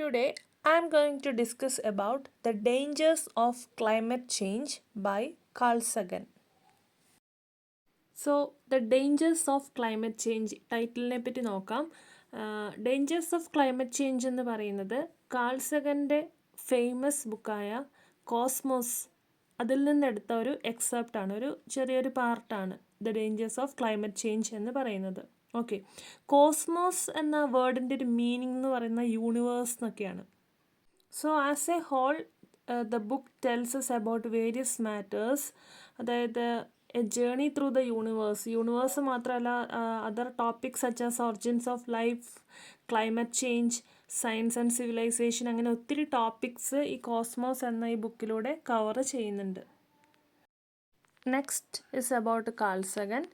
Today, I am going to discuss about the dangers of climate change by Carl Sagan. So the dangers of climate change ടൈറ്റിലിനെ പറ്റി നോക്കാം. Dangers of climate change എന്ന് പറയുന്നത് Carl സഗൻ്റെ famous ബുക്കായ Cosmos അതിൽ നിന്നെടുത്ത ഒരു എക്സെപ്റ്റാണ്, ഒരു ചെറിയൊരു പാർട്ടാണ് the dangers of climate change എന്ന് പറയുന്നത്. ഓക്കെ, കോസ്മോസ് എന്ന വേർഡിൻ്റെ ഒരു മീനിങ് എന്ന് പറയുന്ന യൂണിവേഴ്സ് എന്നൊക്കെയാണ്. So as a whole the book tells us about various matters, അതായത് a journey through the universe മാത്രമല്ല, other topics such as origins of life, climate change, science and civilisation, അങ്ങനെ ഒത്തിരി topics ഈ Cosmos എന്ന ഈ ബുക്കിലൂടെ cover ചെയ്യുന്നുണ്ട്. Next is about Carl Sagan.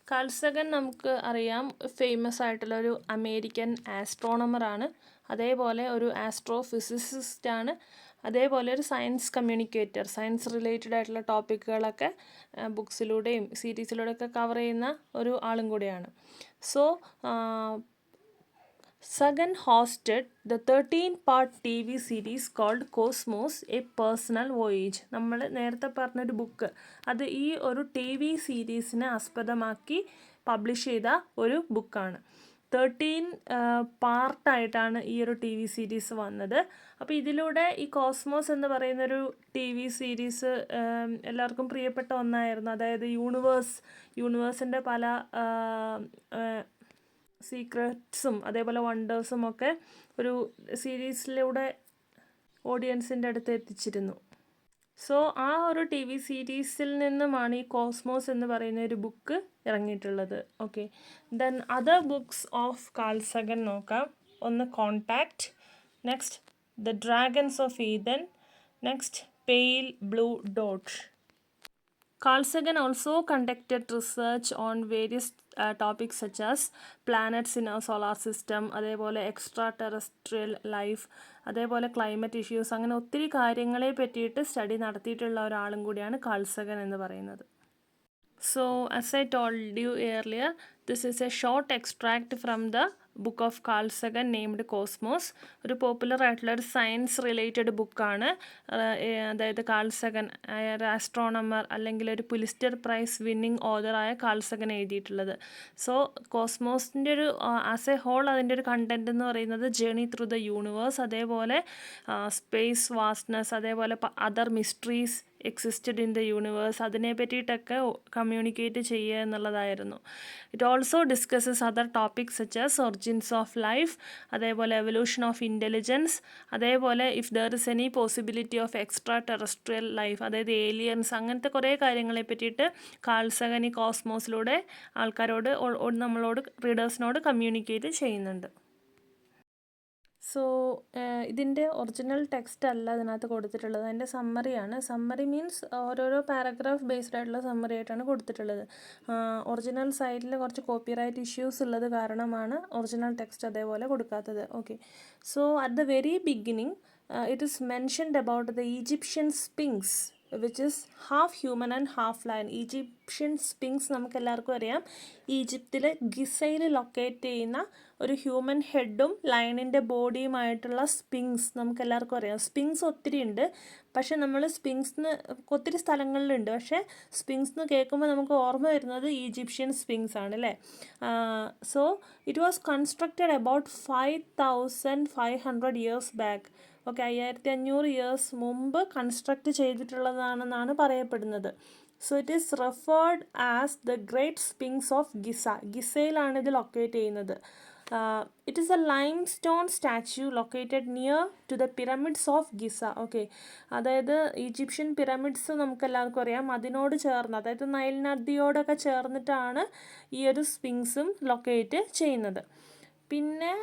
Carl Sagan നമുക്ക് അറിയാം, ഫേമസ് ആയിട്ടുള്ള ഒരു അമേരിക്കൻ ആസ്ട്രോണമറാണ്, അതേപോലെ ഒരു ആസ്ട്രോഫിസിസിസ്റ്റാണ്, അതേപോലെ ഒരു സയൻസ് കമ്മ്യൂണിക്കേറ്റർ. സയൻസ് റിലേറ്റഡ് ആയിട്ടുള്ള ടോപ്പിക്കുകളൊക്കെ ബുക്സിലൂടെയും സീരീസിലൂടെയൊക്കെ കവർ ചെയ്യുന്ന ഒരു ആളും കൂടിയാണ്. So Sagan hosted the 13-part TV series called Cosmos, A Personal Voyage. നമ്മൾ നേരത്തെ പറഞ്ഞൊരു ബുക്ക്, അത് ഈ ഒരു ടി വി സീരീസിനെ ആസ്പദമാക്കി പബ്ലിഷ് ചെയ്ത ഒരു ബുക്കാണ്. 13 പാർട്ടായിട്ടാണ് ഈ ഒരു ടി വി സീരീസ് വന്നത്. അപ്പോൾ ഇതിലൂടെ ഈ കോസ്മോസ് എന്ന് പറയുന്നൊരു ടി വി സീരീസ് എല്ലാവർക്കും പ്രിയപ്പെട്ട ഒന്നായിരുന്നു. അതായത് യൂണിവേഴ്സിൻ്റെ പല സീക്രട്സും അതേപോലെ വണ്ടേഴ്സും ഒക്കെ ഒരു സീരീസിലൂടെ ഓഡിയൻസിൻ്റെ അടുത്ത് എത്തിച്ചിരുന്നു. സോ ആ ഒരു ടി വി സീരീസിൽ നിന്നുമാണ് ഈ കോസ്മോസ് എന്ന് പറയുന്ന ഒരു ബുക്ക് ഇറങ്ങിയിട്ടുള്ളത്. Okay, then other books of Carl Sagan നോക്കാം. ഒന്ന് Contact, next the Dragons of Eden, next Pale Blue Dot. Carl Sagan also conducted research on various topics such as planets in our solar system, അതേപോലെ extra terrestrial life, അതേപോലെ climate issues, അങ്ങനെ ഒത്തിരി കാര്യങ്ങളെ പറ്റിയിട്ട് study നടത്തിയിട്ടുള്ള ഒരാളും കൂടിയാണ് call സഗൻ എന്ന് പറയുന്നത്. So as I told you earlier, this is a short extract from the book of Carl Sagan named Cosmos. ഒരു പോപ്പുലർ ആയിട്ടുള്ള ഒരു സയൻസ് റിലേറ്റഡ് ബുക്കാണ്. അതായത് കാൾ സഗൻ ഒരു ആസ്ട്രോണമർ അല്ലെങ്കിൽ ഒരു പുലിസ്റ്റർ പ്രൈസ് വിന്നിങ് ഓതറായ കാൾ സഗൻ എഴുതിയിട്ടുള്ളത്. സോ കോസ്മോസിൻ്റെ ഒരു ആസ് എ ഹോൾ അതിൻ്റെ ഒരു കണ്ടൻറ് എന്ന് പറയുന്നത് ജേർണി ത്രൂ ദ യൂണിവേഴ്സ്, അതേപോലെ സ്പേസ് വാസ്റ്റ്നെസ്, അതേപോലെ other mysteries existed in the universe, അതിനെ പറ്റിയിട്ടൊക്കെ കമ്മ്യൂണിക്കേറ്റ് ചെയ്യുക എന്നുള്ളതായിരുന്നു. It also discusses other topics such as origins of life, അതേപോലെ എവല്യൂഷൻ ഓഫ് ഇൻ്റലിജൻസ്, അതേപോലെ if there is any possibility of extra terrestrial life, അതായത് aliens, അങ്ങനത്തെ കുറേ കാര്യങ്ങളെ പറ്റിയിട്ട് കാൾ സഗൻ ഈ കോസ്മോസിലൂടെ ആൾക്കാരോട് നമ്മളോട് റീഡേഴ്സിനോട് കമ്മ്യൂണിക്കേറ്റ് ചെയ്യുന്നുണ്ട്. സോ ഇതിൻ്റെ ഒറിജിനൽ ടെക്സ്റ്റ് അല്ല ഇതിനകത്ത് കൊടുത്തിട്ടുള്ളത്, അതിൻ്റെ സമ്മറിയാണ്. സമ്മറി മീൻസ് ഓരോരോ പാരഗ്രാഫ് ബേസ്ഡ് ആയിട്ടുള്ള സമ്മറി ആയിട്ടാണ് കൊടുത്തിട്ടുള്ളത്. ഒറിജിനൽ സൈറ്റിൽ കുറച്ച് കോപ്പിറൈറ്റ് ഇഷ്യൂസ് ഉള്ളത് കാരണമാണ് ഒറിജിനൽ ടെക്സ്റ്റ് അതേപോലെ കൊടുക്കാത്തത്. Okay, so at the very beginning it is mentioned about the Egyptian sphinx which is half human and half lion. Egyptian sphinx നമുക്ക് എല്ലാവർക്കും അറിയാം, ഈജിപ്തിലെ ഗിസയിൽ ലൊക്കേറ്റ് ചെയ്യുന്ന ഒരു ഹ്യൂമൻ ഹെഡും ലയണിൻ്റെ ബോഡിയുമായിട്ടുള്ള സ്പിങ്സ് നമുക്ക് എല്ലാവർക്കും അറിയാം. സ്പിങ്സ് ഒത്തിരി ഉണ്ട്, പക്ഷേ നമ്മൾ സ്പിങ്സിന് ഒത്തിരി സ്ഥലങ്ങളിലുണ്ട്, പക്ഷേ സ്പിങ്സ് എന്ന് കേൾക്കുമ്പോൾ നമുക്ക് ഓർമ്മ വരുന്നത് ഈജിപ്ഷ്യൻ സ്പിങ്സ് ആണ് അല്ലേ. So it was constructed about 5500 years back. Okay, 5500 years മുമ്പ് കൺസ്ട്രക്റ്റ് ചെയ്തിട്ടുള്ളതാണെന്നാണ് പറയപ്പെടുന്നത്. So it is referred as the Great Sphinx of Giza. ഗിസയിലാണ് ഇത് ലൊക്കേറ്റ് ചെയ്യുന്നത്. It is a limestone statue located near to the pyramids of Giza. Okay, അതായത് Egyptian pyramids നമുക്ക് എല്ലാവർക്കും അറിയാം, അതിനോട് ചേർന്ന്, അതായത് നൈൽ നദിയോടൊക്കെ ചേർന്നിട്ടാണ് ഈ ഒരു സ്പിങ്സും ലൊക്കേറ്റ് ചെയ്യുന്നത്. പിന്നെ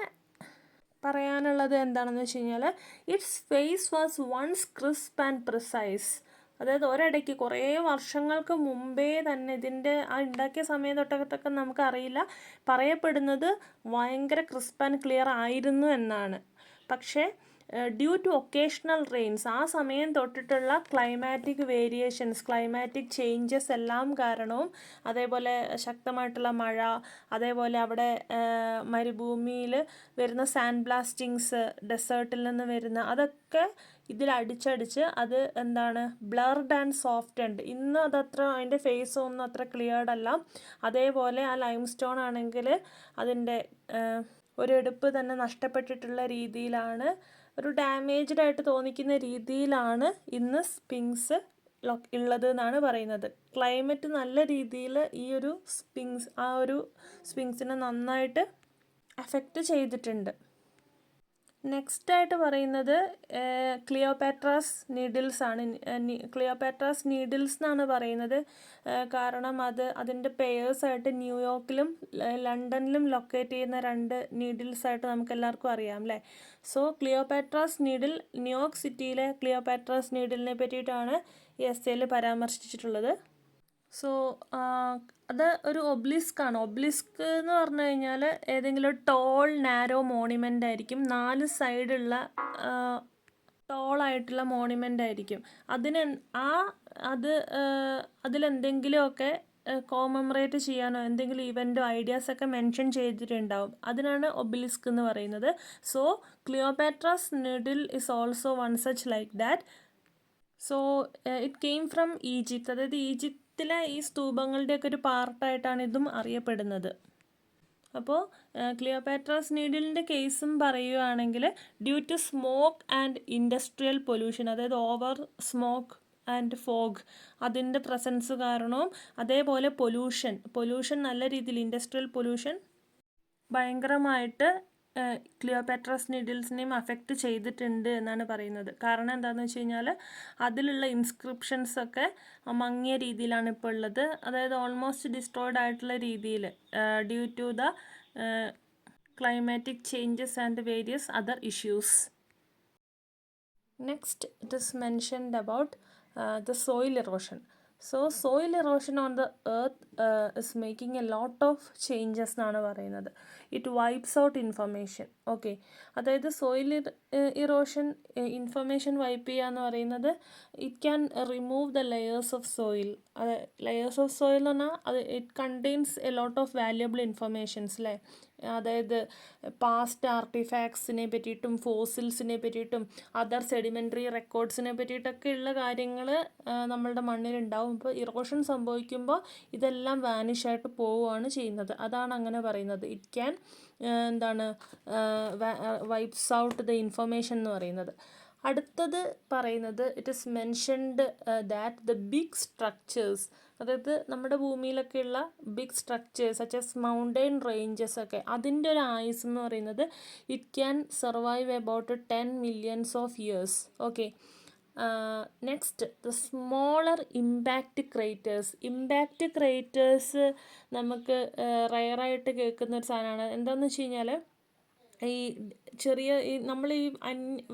പറയാനുള്ളത് എന്താണെന്ന് വെച്ച് കഴിഞ്ഞാൽ it's face was once crisp and precise. അതായത് ഒരിടയ്ക്ക് കുറേ വർഷങ്ങൾക്ക് മുമ്പേ തന്നെ ഇതിൻ്റെ ആ ഉണ്ടാക്കിയ സമയം തൊട്ടൊക്കെ നമുക്കറിയില്ല, പറയപ്പെടുന്നത് ഭയങ്കര ക്രിസ്പ് ആൻഡ് ക്ലിയർ ആയിരുന്നു എന്നാണ്. പക്ഷേ ഡ്യൂ ടു ഒക്കേഷണൽ റെയിൻസ്, ആ സമയം തൊട്ടിട്ടുള്ള ക്ലൈമാറ്റിക് വേരിയേഷൻസ്, ക്ലൈമാറ്റിക് ചേഞ്ചസ് എല്ലാം കാരണവും, അതേപോലെ ശക്തമായിട്ടുള്ള മഴ, അതേപോലെ അവിടെ മരുഭൂമിയിൽ വരുന്ന സാൻഡ് ബ്ലാസ്റ്റിങ്സ്, ഡെസേർട്ടിൽ നിന്ന് വരുന്ന അതൊക്കെ ഇതിൽ അടിച്ചടിച്ച് അത് എന്താണ് ബ്ലർഡ് ആൻഡ് സോഫ്റ്റ് ഉണ്ട്. ഇന്ന് അതത്ര അതിൻ്റെ ഫേസ് ഒന്നും അത്ര ക്ലിയർഡ് അല്ല. അതേപോലെ ആ ലൈം സ്റ്റോൺ ആണെങ്കിൽ അതിൻ്റെ ഒരെടുപ്പ് തന്നെ നഷ്ടപ്പെട്ടിട്ടുള്ള രീതിയിലാണ്, ഒരു ഡാമേജ്ഡ് ആയിട്ട് തോന്നിക്കുന്ന രീതിയിലാണ് ഇന്ന് സ്പിങ്സ് ഉള്ളത് എന്നാണ് പറയുന്നത്. ക്ലൈമറ്റ് നല്ല രീതിയിൽ ഈ ഒരു സ്പിങ്സിനെ നന്നായിട്ട് അഫക്റ്റ് ചെയ്തിട്ടുണ്ട്. നെക്സ്റ്റ് ആയിട്ട് പറയുന്നത് ക്ലിയോപാട്രാസ് നീഡിൽസ് ആണ്. ക്ലിയോപാട്രാസ് നീഡിൽസ് എന്നാണ് പറയുന്നത്, കാരണം അതിൻ്റെ പെയേഴ്സായിട്ട് ന്യൂയോർക്കിലും ലണ്ടനിലും ലൊക്കേറ്റ് ചെയ്യുന്ന 2 നീഡിൽസായിട്ട് നമുക്ക് എല്ലാവർക്കും അറിയാം അല്ലേ. സോ ക്ലിയോപാട്രാസ് നീഡിൽ, ന്യൂയോർക്ക് സിറ്റിയിലെ ക്ലിയോപാട്രാസ് നീഡിലിനെ പറ്റിയിട്ടാണ് ഈ എസ്സേയിൽ പരാമർശിച്ചിട്ടുള്ളത്. സോ അത് ഒരു ഒബ്ലിസ്ക് ആണ്. ഒബ്ലിസ്ക് എന്ന് പറഞ്ഞു കഴിഞ്ഞാൽ ഏതെങ്കിലും ടോൾ നാരോ മോണിമെൻ്റ് ആയിരിക്കും, 4 സൈഡുള്ള ടോളായിട്ടുള്ള മോണിമെൻ്റ് ആയിരിക്കും. അതിലെന്തെങ്കിലുമൊക്കെ കോമമറേറ്റ് ചെയ്യാനോ എന്തെങ്കിലും ഇവൻറ്റോ ഐഡിയാസൊക്കെ മെൻഷൻ ചെയ്തിട്ടുണ്ടാവും. അതിനാണ് ഒബ്ലിസ്ക് എന്ന് പറയുന്നത്. So Cleopatra's needle is also one such like that. So it came from Egypt, അതായത് ഈജിപ്തിലെ ഈ സ്തൂപങ്ങളുടെയൊക്കെ ഒരു പാർട്ടായിട്ടാണ് ഇതും അറിയപ്പെടുന്നത്. അപ്പോൾ ക്ലിയോപാട്രാസ് നീഡിലിൻ്റെ കേസും പറയുകയാണെങ്കിൽ due to smoke and industrial pollution, അതായത് ഓവർ സ്മോക്ക് ആൻഡ് ഫോഗ് അതിൻ്റെ പ്രസൻസ് കാരണവും, അതേപോലെ പൊല്യൂഷൻ നല്ല രീതിയിൽ, ഇൻഡസ്ട്രിയൽ പൊല്യൂഷൻ ഭയങ്കരമായിട്ട് ക്ലിയോപാട്രാസ് നീഡിൽസിനെയും അഫക്റ്റ് ചെയ്തിട്ടുണ്ട് എന്നാണ് പറയുന്നത്. കാരണം എന്താണെന്ന് വെച്ച് കഴിഞ്ഞാൽ അതിലുള്ള ഇൻസ്ക്രിപ്ഷൻസൊക്കെ മങ്ങിയ രീതിയിലാണ് ഇപ്പോൾ ഉള്ളത്, അതായത് ഓൾമോസ്റ്റ് ഡിസ്ട്രോയിഡ് ആയിട്ടുള്ള രീതിയിൽ due to the climatic changes and various other issues. Next it is mentioned about the soil erosion. So soil erosion on the earth is making a lot of changes എന്നാണ് പറയുന്നത്. It wipes out information. Okay, അതായത് soil erosion information wipe ചെയ്യുക എന്ന് പറയുന്നത് it can remove the layers of soil. Layers of soil എന്ന് പറഞ്ഞാൽ it contains a lot of valuable informations അല്ലേ. അതായത് പാസ്റ്റ് ആർട്ടിഫാക്ട്സിനെ പറ്റിയിട്ടും ഫോസിൽസിനെ പറ്റിയിട്ടും അതർ സെഡിമെൻ്ററി റെക്കോർഡ്സിനെ പറ്റിയിട്ടൊക്കെ ഉള്ള കാര്യങ്ങൾ നമ്മളുടെ മണ്ണിലുണ്ടാവും. ഇപ്പോൾ ഇറോഷൻ സംഭവിക്കുമ്പോൾ ഇതെല്ലാം വാനിഷായിട്ട് പോവുകയാണ് ചെയ്യുന്നത്. അതാണ് അങ്ങനെ പറയുന്നത്. It can wipes out the information എന്ന് പറയുന്നത്. അടുത്തത് പറയുന്നത് it is mentioned that the big structures, അതായത് നമ്മുടെ ഭൂമിയിലൊക്കെയുള്ള big structures such as mountain ranges ഒക്കെ, അതിൻ്റെ ഒരു ആയുസ് എന്ന് പറയുന്നത് it can survive about 10 millions of years. Okay, next the smaller impact craters നമുക്ക് റയറായിട്ട് കേൾക്കുന്ന ഒരു സാധനമാണ്. എന്താണെന്ന് വെച്ച് കഴിഞ്ഞാൽ ഈ ചെറിയ നമ്മൾ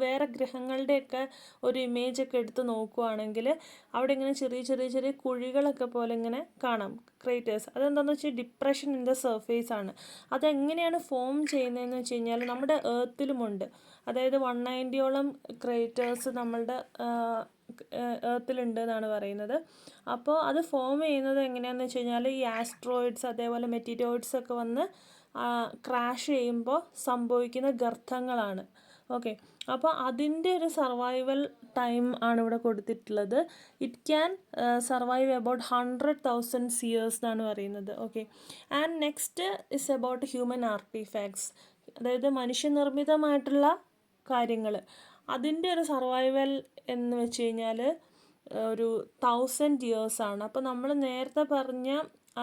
വേറെ ഗ്രഹങ്ങളുടെയൊക്കെ ഒരു ഇമേജൊക്കെ എടുത്ത് നോക്കുകയാണെങ്കിൽ അവിടെ ഇങ്ങനെ ചെറിയ കുഴികളൊക്കെ പോലെ ഇങ്ങനെ കാണാം ക്രേറ്റേഴ്സ്. അതെന്താണെന്ന് വെച്ചാൽ ഡിപ്രഷൻ ഇൻ ദ സർഫേസ് ആണ്. അതെങ്ങനെയാണ് ഫോം ചെയ്യുന്നതെന്ന് വെച്ച് കഴിഞ്ഞാൽ നമ്മുടെ ഏർത്തിലുമുണ്ട്. അതായത് 190ഓളം ക്രേറ്റേഴ്സ് നമ്മളുടെ ഏർത്തിലുണ്ട് എന്നാണ് പറയുന്നത്. അപ്പോൾ അത് ഫോം ചെയ്യുന്നത് എങ്ങനെയാണെന്ന് വെച്ച് കഴിഞ്ഞാൽ ഈ ആസ്ട്രോയിഡ്സ് അതേപോലെ മെറ്റീരിയോയിഡ്സ് ഒക്കെ വന്ന് ക്രാഷ് ചെയ്യുമ്പോൾ സംഭവിക്കുന്ന ഗർത്തങ്ങളാണ്. ഓക്കെ, അപ്പോൾ അതിൻ്റെ ഒരു സർവൈവൽ ടൈം ആണ് ഇവിടെ കൊടുത്തിട്ടുള്ളത്. It can survive about 100,000 years എന്നാണ് പറയുന്നത്. Okay, and next is about human artefacts, അതായത് മനുഷ്യനിർമ്മിതമായിട്ടുള്ള കാര്യങ്ങൾ. അതിൻ്റെ ഒരു സർവൈവൽ എന്ന് വെച്ച് കഴിഞ്ഞാൽ ഒരു 1000 ഇയേഴ്സാണ്. അപ്പോൾ നമ്മൾ നേരത്തെ പറഞ്ഞ ആ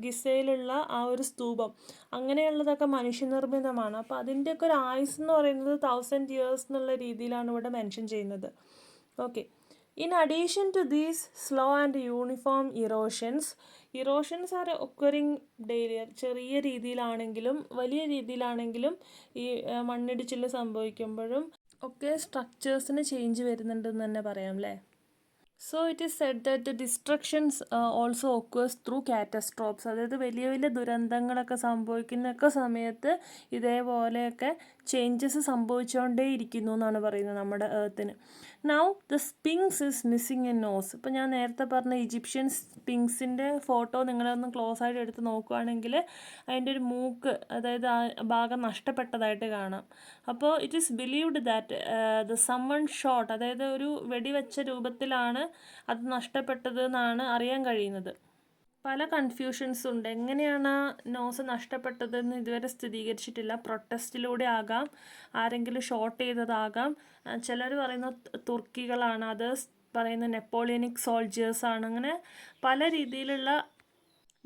ഗിസയിലുള്ള ആ ഒരു സ്തൂപം അങ്ങനെയുള്ളതൊക്കെ മനുഷ്യനിർമ്മിതമാണ്. അപ്പോൾ അതിൻ്റെയൊക്കെ ഒരു ആയുസ് എന്ന് പറയുന്നത് 1000 ഇയേഴ്സ് എന്നുള്ള രീതിയിലാണ് ഇവിടെ മെൻഷൻ ചെയ്യുന്നത്. Okay, in addition to these slow and uniform erosions are occurring daily. ചെറിയ രീതിയിലാണെങ്കിലും വലിയ രീതിയിലാണെങ്കിലും ഈ മണ്ണിടിച്ചിൽ സംഭവിക്കുമ്പോഴും ഒക്കെ സ്ട്രക്ചേഴ്സിന് ചേഞ്ച് വരുന്നുണ്ടെന്ന് തന്നെ പറയാം അല്ലേ. So it is said that the destructions also occurs through catastrophes, അതായത് വലിയ ദുരന്തങ്ങളൊക്കെ സംഭവിക്കുന്നൊക്കെ സമയത്ത് ഇതേപോലെയൊക്കെ ചേഞ്ചസ് സംഭവിച്ചുകൊണ്ടേ ഇരിക്കുന്നു എന്നാണ് പറയുന്നത് നമ്മുടെ എർത്തിന്. Now the sphinx is missing a nose. ഇപ്പോൾ ഞാൻ നേരത്തെ പറഞ്ഞ ഈജിപ്ഷ്യൻ സ്പിങ്സിൻ്റെ ഫോട്ടോ നിങ്ങളൊന്ന് ക്ലോസ് ആയിട്ട് എടുത്ത് നോക്കുകയാണെങ്കിൽ അതിൻ്റെ ഒരു മൂക്ക്, അതായത് ആ ഭാഗം നഷ്ടപ്പെട്ടതായിട്ട് കാണാം. അപ്പോൾ it is believed that the summon shot, അതായത് ഒരു വെടിവെച്ച രൂപത്തിലാണ് അത് നഷ്ടപ്പെട്ടത് എന്നാണ് അറിയാൻ കഴിയുന്നത്. പല കൺഫ്യൂഷൻസ് ഉണ്ട്. എങ്ങനെയാണ് ആ നോസ് നഷ്ടപ്പെട്ടതെന്ന് ഇതുവരെ സ്ഥിരീകരിച്ചിട്ടില്ല. പ്രൊട്ടസ്റ്റിലൂടെ ആകാം, ആരെങ്കിലും ഷോട്ട് ചെയ്തതാകാം. ചിലർ പറയുന്നത് തുർക്കികളാണ്, അതേഴ്സ് പറയുന്നത് നെപ്പോളിയനിക് സോൾജേഴ്സാണ്. അങ്ങനെ പല രീതിയിലുള്ള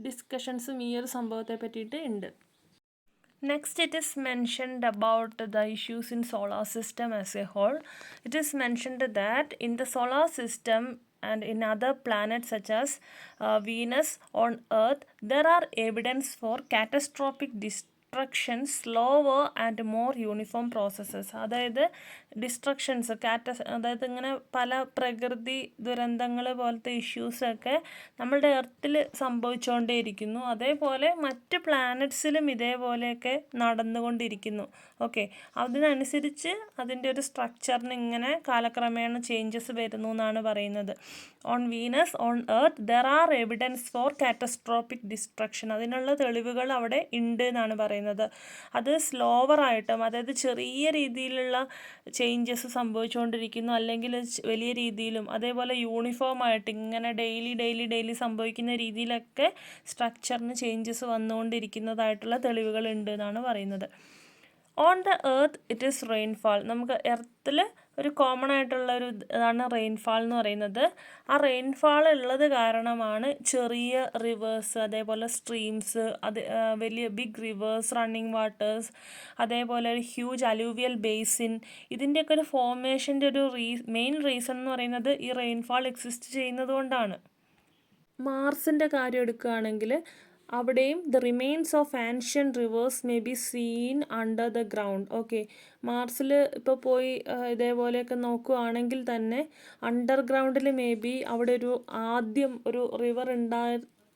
ഡിസ്കഷൻസും ഈ ഒരു സംഭവത്തെ പറ്റിയിട്ട് ഉണ്ട്. Next, it is mentioned about the issues in solar system as a whole. It is mentioned that in the solar system and in other planets such as Venus on Earth, there are evidence for catastrophic destruction, slower and more uniform processes. അതായത് destructions, അതായത് ഇങ്ങനെ പല പ്രകൃതി ദുരന്തങ്ങൾ പോലത്തെ ഇഷ്യൂസൊക്കെ നമ്മളുടെ എർത്തിൽ സംഭവിച്ചുകൊണ്ടേയിരിക്കുന്നു. അതേപോലെ മറ്റ് പ്ലാനറ്റ്സിലും ഇതേപോലെയൊക്കെ നടന്നുകൊണ്ടിരിക്കുന്നു. ഓക്കെ, അതിനനുസരിച്ച് അതിൻ്റെ ഒരു സ്ട്രക്ചറിന് ഇങ്ങനെ കാലക്രമേണ ചേഞ്ചസ് വരുന്നു എന്നാണ് പറയുന്നത്. On Venus, on earth there are evidence for catastrophic destruction. അതിനുള്ള തെളിവുകൾ അവിടെ ഉണ്ട് എന്നാണ് പറയുന്നത്. അത് സ്ലോവറായിട്ടും, അതായത് ചെറിയ രീതിയിലുള്ള ചേഞ്ചസ് സംഭവിച്ചുകൊണ്ടിരിക്കുന്നു, അല്ലെങ്കിൽ വലിയ രീതിയിലും, അതേപോലെ യൂണിഫോം ആയിട്ട് ഇങ്ങനെ ഡെയിലി സംഭവിക്കുന്ന രീതിയിലൊക്കെ സ്ട്രക്ചറിന് ചേഞ്ചസ് വന്നുകൊണ്ടിരിക്കുന്നതായിട്ടുള്ള തെളിവുകൾ ഉണ്ട് എന്നാണ് പറയുന്നത്. On the earth it is rainfall. നമുക്ക് എർത്തിൽ ഒരു കോമൺ ആയിട്ടുള്ള ഒരു ഇതാണ് റെയിൻഫാൾ എന്ന് പറയുന്നത്. ആ റെയിൻഫാൾ ഉള്ളത് കാരണമാണ് ചെറിയ റിവേഴ്സ്, അതേപോലെ സ്ട്രീംസ്, വലിയ ബിഗ് റിവേഴ്സ്, റണ്ണിങ് വാട്ടേഴ്സ്, അതേപോലെ ഒരു ഹ്യൂജ് അലൂവിയൽ ബേസിൻ, ഇതിൻ്റെയൊക്കെ ഒരു ഫോർമേഷൻ്റെ ഒരു മെയിൻ റീസൺ എന്ന് പറയുന്നത് ഈ റെയിൻഫാൾ എക്സിസ്റ്റ് ചെയ്യുന്നത് കൊണ്ടാണ്. മാർസിൻ്റെ കാര്യം എടുക്കുകയാണെങ്കിൽ അവിടെയും the remains of ancient rivers may be seen under the ground. Okay, മാർസിൽ ഇപ്പോൾ പോയി ഇതേപോലെയൊക്കെ നോക്കുകയാണെങ്കിൽ തന്നെ അണ്ടർഗ്രൗണ്ടിൽ മേ ബി അവിടെ ആദ്യം ഒരു റിവർ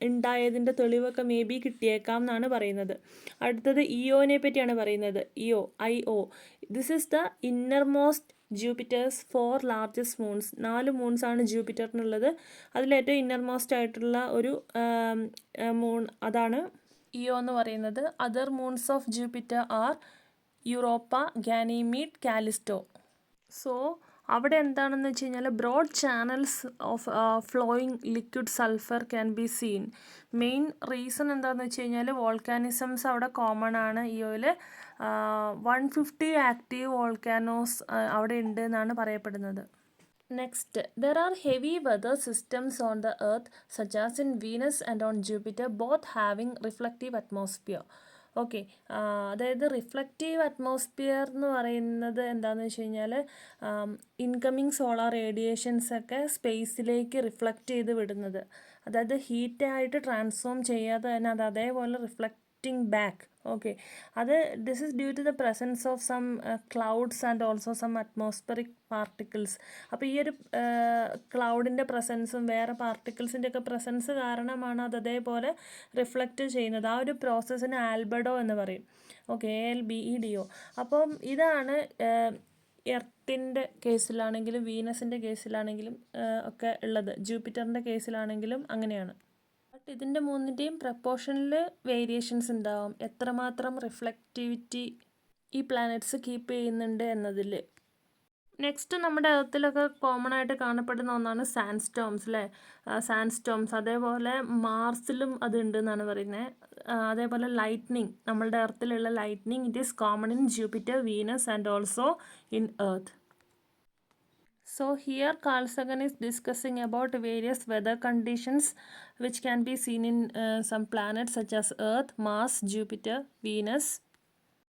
ഉണ്ടായതിൻ്റെ തെളിവൊക്കെ മേ ബി കിട്ടിയേക്കാം എന്നാണ് പറയുന്നത്. അടുത്തത് ഇയോനെ പറ്റിയാണ് പറയുന്നത്. IO, this is the innermost Jupiter's 4 largest moons. 4 മൂൺസാണ് ജൂപ്പിറ്ററിനുള്ളത്. അതിലേറ്റവും ഇന്നർമോസ്റ്റ് ആയിട്ടുള്ള ഒരു മൂൺ അതാണ് ഇയോ എന്ന് പറയുന്നത്. Other moons of Jupiter are Europa, Ganymede, Callisto. So അവിടെ എന്താണെന്ന് വെച്ച് കഴിഞ്ഞാൽ broad channels of flowing liquid sulphur can be seen. Main reason എന്താണെന്ന് വെച്ച് കഴിഞ്ഞാൽ വോൾക്കാനിസംസ് അവിടെ കോമൺ ആണ്. ഇയോയിൽ 150 ആക്റ്റീവ് വോൾക്കാനോസ് അവിടെ ഉണ്ട് എന്നാണ് പറയപ്പെടുന്നത്. Next, there are heavy weather systems on the earth such as in Venus and on Jupiter, both having reflective atmosphere. Okay, അതായത് റിഫ്ലക്റ്റീവ് അറ്റ്മോസ്ഫിയർ എന്ന് പറയുന്നത് എന്താണെന്ന് വെച്ച് കഴിഞ്ഞാൽ ഇൻകമ്മിങ് സോളാർ റേഡിയേഷൻസൊക്കെ സ്പേസിലേക്ക് റിഫ്ലക്റ്റ് ചെയ്ത് വിടുന്നത്, അതായത് ഹീറ്റായിട്ട് ട്രാൻസ്ഫോം ചെയ്യാതെ തന്നെ അത് അതേപോലെ റിഫ്ലക്റ്റിംഗ് ബാക്ക്. ഓക്കെ, അത് this is due to the presence of some clouds and also some atmospheric particles. അപ്പോൾ ഈ ഒരു ക്ലൗഡിൻ്റെ പ്രസൻസും വേറെ പാർട്ടിക്കിൾസിൻ്റെ ഒക്കെ പ്രസൻസ് കാരണമാണ് അത് അതേപോലെ റിഫ്ലക്റ്റ് ചെയ്യുന്നത്. ആ ഒരു പ്രോസസ്സിന് ആൽബഡോ എന്ന് പറയും. Okay, ALBEDO. അപ്പം ഇതാണ് എർത്തിൻ്റെ കേസിലാണെങ്കിലും വീനസിൻ്റെ കേസിലാണെങ്കിലും ഒക്കെ ഉള്ളത്. ജൂപ്പിറ്ററിൻ്റെ കേസിലാണെങ്കിലും അങ്ങനെയാണ്. ബട്ട് ഇതിൻ്റെ മൂന്നിൻ്റെയും പ്രപ്പോർഷനിൽ വേരിയേഷൻസ് ഉണ്ടാവും, എത്രമാത്രം റിഫ്ലക്റ്റിവിറ്റി ഈ പ്ലാനറ്റ്സ് കീപ്പ് ചെയ്യുന്നുണ്ട് എന്നതിൽ. നെക്സ്റ്റ്, നമ്മുടെ എർത്തിലൊക്കെ കോമൺ ആയിട്ട് കാണപ്പെടുന്ന ഒന്നാണ് സാൻഡ് സ്റ്റോംസ് അല്ലേ. സാൻഡ് സ്റ്റോംസ്, അതേപോലെ മാർസിലും അതുണ്ട് എന്നാണ് പറയുന്നത്. അതേപോലെ ലൈറ്റ്നിങ്, നമ്മളുടെ എർത്തിലുള്ള lightning, it is common in Jupiter, Venus and also in earth. So here Carl Sagan is discussing about various weather conditions which can be seen in some planets such as Earth, Mars, Jupiter, Venus,